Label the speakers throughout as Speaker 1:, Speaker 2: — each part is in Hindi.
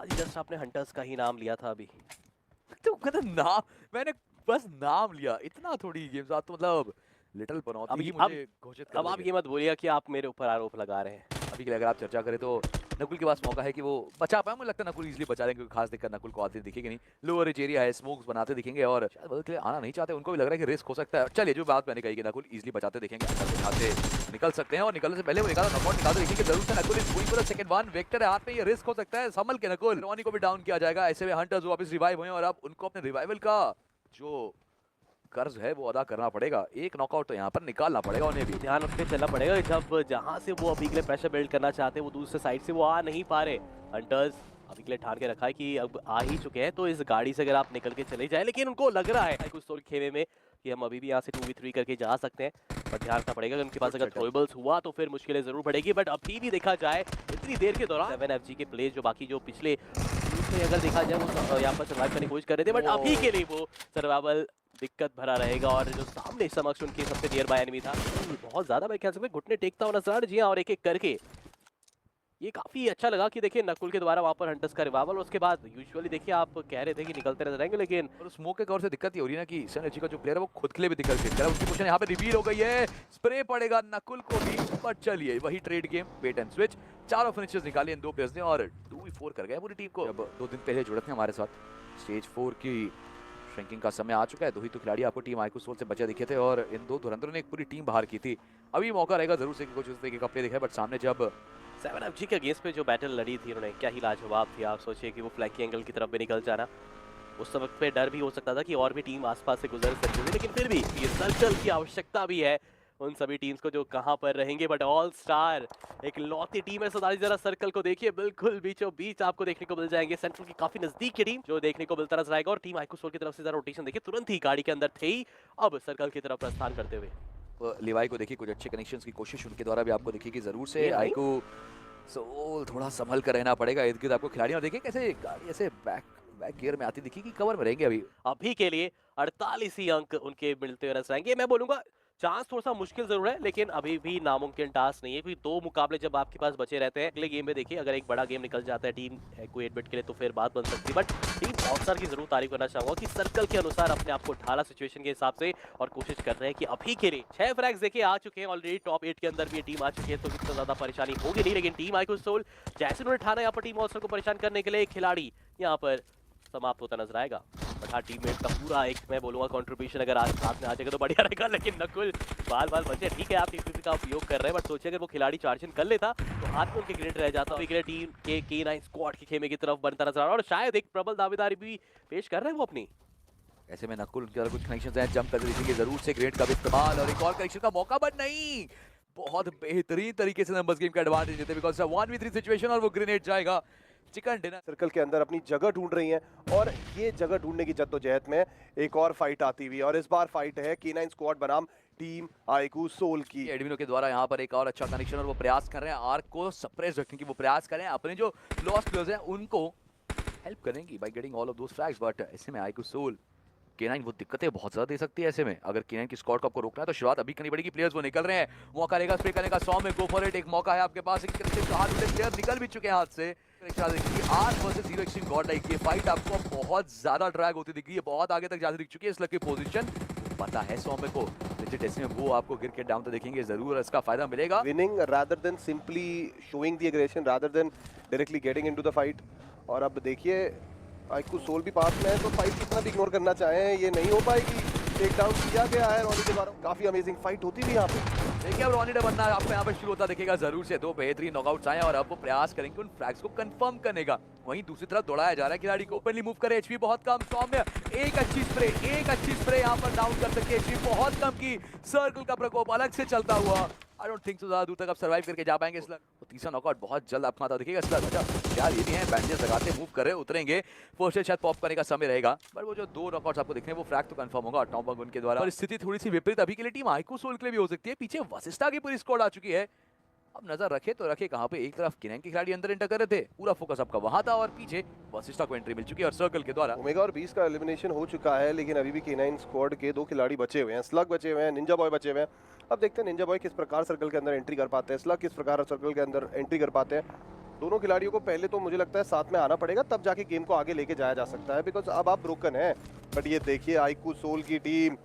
Speaker 1: जस्ट आपने हंटर्स का ही नाम लिया था अभी।
Speaker 2: तो कहते नाम, मैंने बस नाम लिया, इतना थोड़ी गेम साथ तो मतलब लिटिल
Speaker 1: अब
Speaker 2: पनौती ही
Speaker 1: अब
Speaker 2: मुझे घोषित कर
Speaker 1: अब आप
Speaker 2: देंगे।
Speaker 1: ये मत बोलिए कि आप मेरे ऊपर आरोप लगा रहे हैं।
Speaker 2: अभी के लिए अगर आप चर्चा करें तो नकुल के पास मौका है कि वो बचा पाए। मुझे लगता है नकुल इजीली बचा लेंगे क्योंकि खास दिक्कत नकुल को आती दिखेगी नहीं। लोअर एज एरिया है, स्मोक्स बनाते दिखेंगे और शायद बदल के लिए आना नहीं चाहते। उनको भी लग रहा है कि रिस्क हो सकता है। चलिए जो बात मैंने कही कि नकुल इजीली बचाते दिखेंगे, यहाँ से निकल सकते हैं और निकलने से पहले वो निकाला नॉकआउट निकालते दिखेंगे जरूर से। नकुल इस पूरी सेकंड वन वेक्टर है हाथ में, ये रिस्क हो सकता है। संभल के नकुल, रॉनी को भी डाउन किया जाएगा। ऐसे में हंटर्स वापस रिवाइव हुए और अब उनको अपने रिवाइवल का जो कर्ज है वो अदा करना पड़ेगा। एक नॉकआउट तो यहाँ पर निकालना पड़ेगा उन्हें भी।
Speaker 1: ध्यान रख के चलना पड़ेगा जब जहां से वो अभी के लिए प्रेशर बिल्ड करना चाहते हैं वो दूसरे साइड से वो आ नहीं पा रहे। हंटर्स अभी के लिए ठान के रखा है कि अब आ ही चुके हैं तो इस गाड़ी से अगर आप निकल के चले जाए, लेकिन उनको लग रहा है कुछ थोड़ी खेमे में कि हम अभी भी यहाँ से 2v3 करके जा सकते हैं। पर ध्यान रखना पड़ेगा कि उनके पास अगर थ्रोएबल्स हुआ तो फिर मुश्किलें जरूर बढ़ेगी। बट अभी भी देखा जाए इतनी देर के दौरान 7FG के प्लेयर्स जो बाकी जो पिछले में अगर देखा जाए वो यहाँ पर सर्वाइव करने की कोशिश कर रहे थे, बट अभी के लिए वो सर्वाइवल दिक्कत भरा रहेगा। और जो सामने समक्ष उनके सबसे नियर बाय एनिमी था बहुत ज्यादा मैं कह सकता हूँ घुटने टेकता हुआ नजर आ रहा है। जी हाँ, और एक एक करके ये काफी अच्छा लगा कि देखिए नकुल के द्वारा वहां पर हंटर्स का रिवाइवल। उसके बाद यूजुअली देखिए आप कह रहे थे कि निकलते नजर आएंगे, लेकिन
Speaker 2: और स्मोक के कवर से दिक्कत ये हो रही है ना कि सनएजी का जो प्लेयर है वो खुद के लिए भी दिक्कत फेस कर रहा है। उसकी पोजीशन यहाँ पे रिवील हो गई है, स्प्रे पड़ेगा नकुल को भी। पर चलिए वही trade game, wait and switch. चारों फिनिशर्स निकाले इन दो प्लेयर्स ने और 2v4 कर गए पूरी टीम को। अब 2 दिन पहले जुड़े थे हमारे साथ, स्टेज 4 की श्रिंकिंग का समय आ चुका है। दो ही तो खिलाड़ी आपको टीम आईक्यू सोल से बचे दिखे थे और इन दो धुरंधरों ने एक पूरी टीम बाहर की थी। अभी मौका रहेगा जरूर से कि कुछ उस तरीके का प्ले दिखाए, बट सामने जब
Speaker 1: 7FG के अगेंस्ट पे जो बैटल लड़ी थी उन्होंने, क्या ही लाजवाब थी। आप सोचिए कि वो फ्लैंक की एंगल की तरफ भी निकल जाना, उस वक्त पे डर भी हो सकता था कि और भी टीम आसपास से गुजर सकती थी, लेकिन फिर भी ये सर्कल की आवश्यकता भी है उन सभी टीम्स को जो कहां पर रहेंगे। बट ऑल स्टार एक लौती टीम है सदारी, जरा सर्कल को देखिए बिल्कुल बीचों बीच आपको देखने को मिल जाएंगे। सेंट्रल की काफी नजदीक की टीम जो देखने को मिलता नजर आएगा। और टीम आईक्यू सोल की तरफ से जरा रोटेशन देखिए, तुरंत ही गाड़ी के अंदर थे ही अब सर्कल की तरफ प्रस्थान करते हुए।
Speaker 2: लिवाई को देखिए कुछ अच्छे कनेक्शंस की कोशिश उनके द्वारा भी आपको दिखेगी जरूर से। आईक्यू सोल थोड़ा संभल कर रहना पड़ेगा इर्द गिर्द आपको खिलाड़ियों। और देखिए कैसे गाड़ी ऐसे बैक गियर में आती दिखी कि कवर में रहेंगे
Speaker 1: अभी के लिए 48 ही अंक उनके मिलते हुए नजर आएंगे। मैं बोलूंगा चांस थोड़ा सा मुश्किल जरूर है, लेकिन अभी भी नामुमकिन टास्क नहीं है क्योंकि दो मुकाबले जब आपके पास बचे रहते हैं अगले गेम में देखिए अगर एक बड़ा गेम निकल जाता है टीम को 8 बिट के लिए तो फिर बात बन सकती है। बट टीम ऑफसर की जरूर तारीफ करना चाहूंगा कि सर्कल के अनुसार अपने आप को ढाला सिचुएशन के हिसाब से और कोशिश कर रहे हैं कि अभी के लिए 6 फ्रैग्स देखिए आ चुके हैं ऑलरेडी। टॉप 8 के अंदर भी ये टीम आ चुकी है तो इतना ज्यादा परेशानी होगी नहीं, लेकिन टीम आईक्यू सोल जैसे उन्होंने ठाना यहाँ पर टीम ऑफसर को परेशान करने के लिए एक खिलाड़ी यहाँ पर समाप्त होता नजर आएगा। बट हाँ टीममेट का पूरा एक मैं बोलूंगा कंट्रीब्यूशन अगर आज साथ में आ जाएगा तो बढ़िया रहेगा। लेकिन नकुल बाल बाल बचे, ठीक है आप टीम का उपयोग कर रहे हैं, बट सोचिए अगर वो खिलाड़ी चार्जिंग कर लेता तो हाथ में उनके ग्रेड रह जाता। टीम के K9 स्क्वाड के खेमे की तरफ बनता नजर आ रहा है और शायद एक प्रबल दावेदारी भी पेश कर रहे हैं वो अपनी।
Speaker 2: ऐसे में नकुल उनके कुछ कनेक्शंस हैं, जंप करके दिखेंगे जरूर से। ग्रेड का भी इस्तेमाल और एक और कनेक्शन का मौका, बट नहीं बहुत बेहतरीन तरीके से नंबर्स गेम का एडवांटेज लेते हैं बिकॉज़ 1v3 सिचुएशन और वो ग्रेनेड जाएगा। चिकन डिनर
Speaker 3: सर्कल के अंदर अपनी जगह ढूंढ रही हैं और ये जगह ढूंढने की जद्दोजहद में एक और फाइट आती हुई और इस बार फाइट है K9 स्क्वाड बनाम टीम आईक्यू सोल की।
Speaker 2: एडमिनो के द्वारा यहाँ पर एक और अच्छा कनेक्शन और वो प्रयास कर रहे हैं आर्क को सप्रेस रखने की। वो प्रयास करें अपने जो लॉस्ट प्लेयर्स हैं उनको हेल्प करेंगी by getting all of those फ्रैग्स। But ऐसे में आईक्यू सोल K9 वो दिक्कतें बहुत ज्यादा दे सकती है। ऐसे में अगर K9 की स्क्वाड को आपको रोकना है तो शुरुआत अभी करनी पड़ेगी। प्लेयर्स वो निकल रहे हैं, मौका रहेगा स्प्रे करने का। 100 में गो फॉर इट, एक मौका है आपके पास। प्लेयर निकल भी चुके हैं हाथ से। 8 वर्सेस 0 एक्सट्रीम गॉड लाइक ये फाइट आपको बहुत ज्यादा ड्रैग होती दिख रही है, बहुत आगे तक जाती दिख चुकी है। इस लकी पोजीशन पता है 100 में को लेजिट ऐसे में वो आपको गिर के डाउन तो देखेंगे जरूर, इसका फायदा मिलेगा।
Speaker 3: Winning rather than simply showing the aggression rather than directly getting into the fight. और अब देखिए आईक्यू सोल भी पास में है तो फाइट कितना भी इग्नोर करना चाहें ये नहीं हो पाएगी। टेक डाउन किया गया है रॉनी के द्वारा, काफी अमेजिंग फाइट होती थी यहाँ पे।
Speaker 2: देखिए अब रॉनी डे बनना आपको यहाँ पे शुरू होता दिखेगा जरूर से। 2 बेहतरीन नॉकआउट्स आए और अब वो प्रयास करेंगे उन फ्रैग्स को कंफर्म करने का। वहीं दूसरी तरफ दौड़ाया जा रहा है खिलाड़ी को, ओपनली मूव करे। एचपी बहुत कम, सौम्य एक अच्छी स्प्रे यहाँ पर डाउन कर सकते हैं। एचपी बहुत कम की, सर्कल का प्रकोप अलग से चलता हुआ। आई डोंट थिंक सो ज्यादा दूर तक अब सर्वाइव करके जा पाएंगे स्लग। तो तीसरा नॉकआउट बहुत जल्द आपको आता दिखेगा स्लग। अच्छा यार ये भी है, बैंडेज लगाते मूव कर रहे उतरेंगे। फर्स्ट शायद पॉप करने का समय रहेगा, पर वो जो 2 नॉकआउट्स आपको दिख रहे हैं वो फ्रैग तो कंफर्म होगा टॉम्बंग उनके द्वारा। परिस्थिति थोड़ी सी विपरीत अभी के लिए टीम आईक्यू सोल के लिए भी हो सकती है। पीछे वशिष्ठा की पूरी स्क्वाड आ चुकी है। अब नजर रखे तो रखे कहां पे, एक तरफ K9 के खिलाड़ी अंदर एंटर कर रहे थे, पूरा फोकस आपका वहां था और पीछे वशिष्ठा को एंट्री मिल चुकी है और सर्कल के द्वारा
Speaker 3: ओमेगा और 20 का एलिमिनेशन हो चुका है, लेकिन अभी भी K9 स्क्वाड के 2 खिलाड़ी बचे हुए हैं। स्लग बचे हुए हैं, निंजा बॉय बचे हुए हैं। अब देखते हैं निंजा बॉय किस प्रकार सर्कल के अंदर एंट्री कर पाते हैं, स्लग किस प्रकार सर्कल के अंदर एंट्री कर पाते हैं। दोनों खिलाड़ियों को पहले तो मुझे लगता है साथ में आना पड़ेगा, तब जाके गेम को आगे लेके जाया जा सकता है, बिकॉज अब आप ब्रोकन है। बट ये देखिए आईकू सोल की टीम,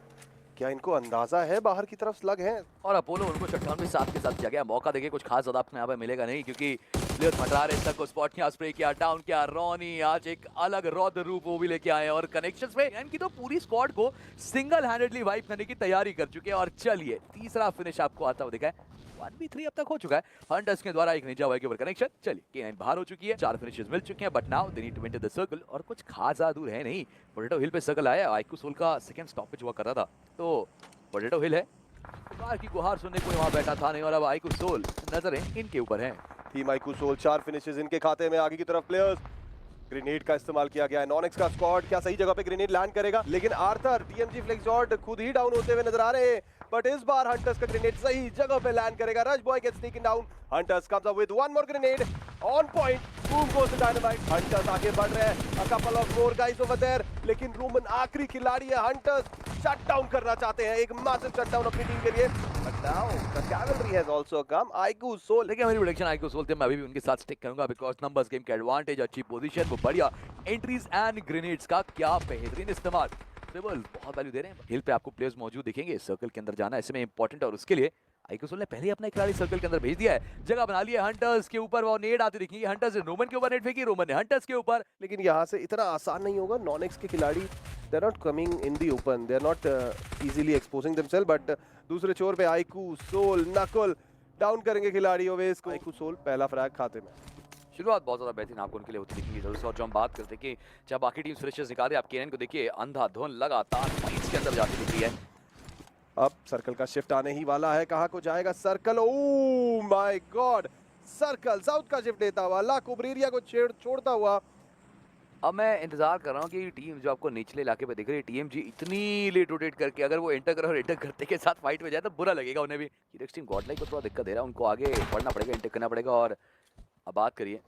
Speaker 3: क्या इनको अंदाजा है बाहर की तरफ स्लग है?
Speaker 2: और अपोलो उनको शटडाउन भी साथ के साथ किया गया। मौका देखिए कुछ खास ज्यादा आपको यहाँ पे मिलेगा नहीं, क्योंकि प्लेयर्स हटा रहे तक को स्पॉट किया, स्प्रे किया, डाउन किया। रॉनी आज एक अलग रौद्र रूप वो भी लेके आए और कनेक्शंस में इनकी तो पूरी स्क्वाड को सिंगल हैंडेडली वाइप करने की तैयारी कर चुके हैं। और चलिए तीसरा फिनिश आपको आता हुआ दिखा है। 1v3 अब तक हो चुका है हंटर्स के द्वारा एक निंजा वाई के ऊपर कनेक्शन। चलिए K9 बाहर हो चुकी है, 4 फिनिशेस मिल चुके हैं, but now they need to enter the circle. और कुछ खास ज्यादा दूर है नहीं, पोटैटो हिल पे सर्कल आया। आईकू सोल का सेकंड स्टॉपेज हुआ कर रहा था, तो पोटैटो हिल है, पुकार की गुहार सुनने कोई वहां बैठा था नहीं। और अब आईकू सोल नजरें इनके ऊपर है।
Speaker 3: टीम आईकू सोल 4 फिनिशेस इनके खाते में। आगे की तरफ प्लेयर्स, ग्रेनेड का इस्तेमाल किया गया है। नॉनेक्स का स्क्वाड क्या सही जगह पे ग्रेनेड लैंड करेगा, लेकिन आर्थर टीएमजी फ्लेक्सजॉर्ड खुद ही डाउन होते हुए नजर आ रहे हैं। बट इस बार हंटर्स का ग्रेनेड सही जगह पे लैंड करेगा। Rush boy gets taken down, hunters comes up with one more grenade on point, boom goes the dynamite. Hunters आगे बढ़ रहे हैं, a couple of more guys over there, लेकिन रोमन आखिरी खिलाड़ी है। हंटर्स शट डाउन करना चाहते हैं, एक मैसिव शट डाउन अपनी टीम के लिए। But now the cavalry has also come. IQOO soul,
Speaker 2: देखिए मेरी प्रेडिक्शन आईकू सोल थे, मैं अभी भी उनके साथ स्टिक करूंगा, बिकॉज नंबर्स गेम के एडवांटेज, अच्छी पोजीशन, वो बढ़िया एंट्रीज एंड ग्रेनेड्स का क्या बेहतरीन इस्तेमाल। ट्रिबल बहुत वैल्यू दे रहे हैं। हिल पे आपको प्लेयर्स मौजूद दिखेंगे, सर्कल के अंदर जाना ऐसे में इंपॉर्टेंट, और उसके लिए आईकू सोल ने पहले ही अपना खिलाड़ी सर्कल के अंदर भेज दिया है, जगह बना ली है। हंटर्स के ऊपर वो नेड आती दिखेंगी, हंटर्स ने रोमन के ऊपर नेड फेंकी, रोमन ने हंटर्स के ऊपर।
Speaker 3: लेकिन यहाँ से इतना आसान नहीं होगा। नॉनेक्स के खिलाड़ी they are not coming in the open, they are not easily exposing themselves. But दूसरे छोर पे आईकू सोल नकुल डाउन करेंगे खिलाड़ी ओवेस को। आईकू सोल पहला फ्रैग खाते में।
Speaker 2: शुरुआत बहुत ज्यादा बेहतरीन आपको उनके लिए होती दिखेंगी जरूर से। और जो हम बात करते हैं कि जब बाकी टीम फिनिशर्स निकाल रहे, आप केएनएन को देखिए अंधाधुन लगातार पॉइंट्स के अंदर जाती दिख रही है।
Speaker 3: अब सर्कल का शिफ्ट आने ही वाला है, कहाँ को जाएगा circle? Oh my God, circle south का शिफ्ट लेता हुआ, ला कुबरेरिया को छोड़ता हुआ।
Speaker 2: अब मैं इंतजार कर रहा हूँ कि टीम जो आपको निचले इलाके पे दिख रही है, टीएमजी इतनी लेट रोटेट करके अगर वो एंटर करे और एंटर करते के साथ फाइट में जाए तो बुरा लगेगा उन्हें भी। हीरोइक्स टीम गॉडलाइक को थोड़ा दिक्कत दे रहा है, उनको आगे बढ़ना पड़ेगा, एंटर करना पड़ेगा। और अब बात करिए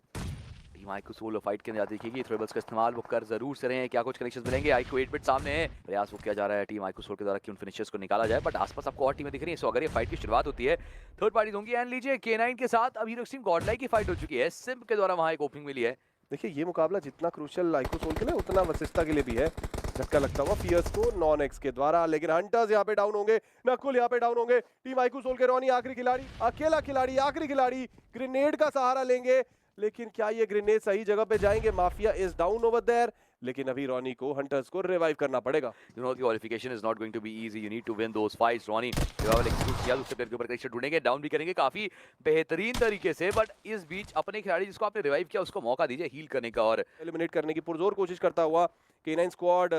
Speaker 2: टीम आईकू सोल फाइट के अंदर दिखेगी, थ्रेबल्स का इस्तेमाल वो कर जरूर से रहे हैं। क्या कुछ कनेक्शंस मिलेंगे? आईकू 8 बिट सामने है, प्रयास वो किया जा रहा है टीम आईकू सोल के द्वारा कि उन फिनिशर्स को निकाला जाए, बट आसपास आपको और टीमें दिख रही हैं। सो अगर ये फाइट की शुरुआत होती है, थर्ड पार्टीज होंगी। एंड लीजिए K9 के साथ अब हीरोइक्स टीम गॉडलाइक की फाइट हो चुकी है, सिम्प के द्वारा वहां एक ओपनिंग मिली है।
Speaker 3: देखिए ये मुकाबला जितना क्रूशियल आईकू सोल के लिए, उतना वशिष्ठा के लिए भी है। झटका लगता हुआ फियर्स को नॉनेक्स के द्वारा, लेकिन हंटर्स यहाँ पे डाउन होंगे, नकुल यहाँ पे डाउन होंगे। टीम आईकू सोल के रॉनी आखिरी खिलाड़ी, अकेला खिलाड़ी, आखिरी खिलाड़ी ग्रेनेड का सहारा लेंगे, लेकिन क्या ये ग्रेनेड सही जगह पे जाएंगे? Mafia is down over there, लेकिन अभी रॉनी को हंटर्स को रिवाइव करना पड़ेगा।
Speaker 2: You know the qualification is not going to be easy. You need to win those fights. Ronnie revival excuse किया, दूसरे प्लेयर के ऊपर कनेक्शन ढूंढेंगे, डाउन भी करेंगे काफी बेहतरीन तरीके से। बट इस बीच अपने खिलाड़ी जिसको आपने रिवाइव किया उसको मौका दीजिए हील करने का। और
Speaker 3: एलिमिनेट करने की पुरजोर कोशिश करता हुआ K9 squad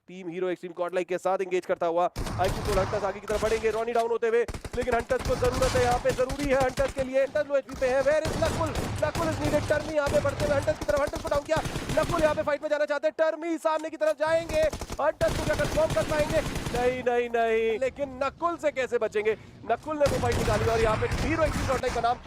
Speaker 3: team hero extreme Godlike के साथ एंगेज करता हुआ आईकू सोल हंटर्स आगे की तरफ बढ़ेंगे, रॉनी डाउन होते हुए, लेकिन हंटर्स को जरूरत है यहाँ पे, जरूरी है हंटर्स के लिए। हंटर्स लो एचपी पे है, where is Nakul? Nakul is needed. टर्मी यहाँ पे बढ़ते हुए हंटर्स की तरफ, हंटर्स को डाउन किया, नकुल यहाँ पे फाइट में जाना चाहते हैं, टर्मी सामने की तरफ जाएंगे, हंटर्स को क्या कंफर्म कर पाएंगे? नहीं नहीं नहीं, लेकिन नकुल से कैसे बचेंगे? नकुल ने वो फाइट निकाली और यहाँ पे हीरो एक्सट्रीम गॉडलाइक का नाम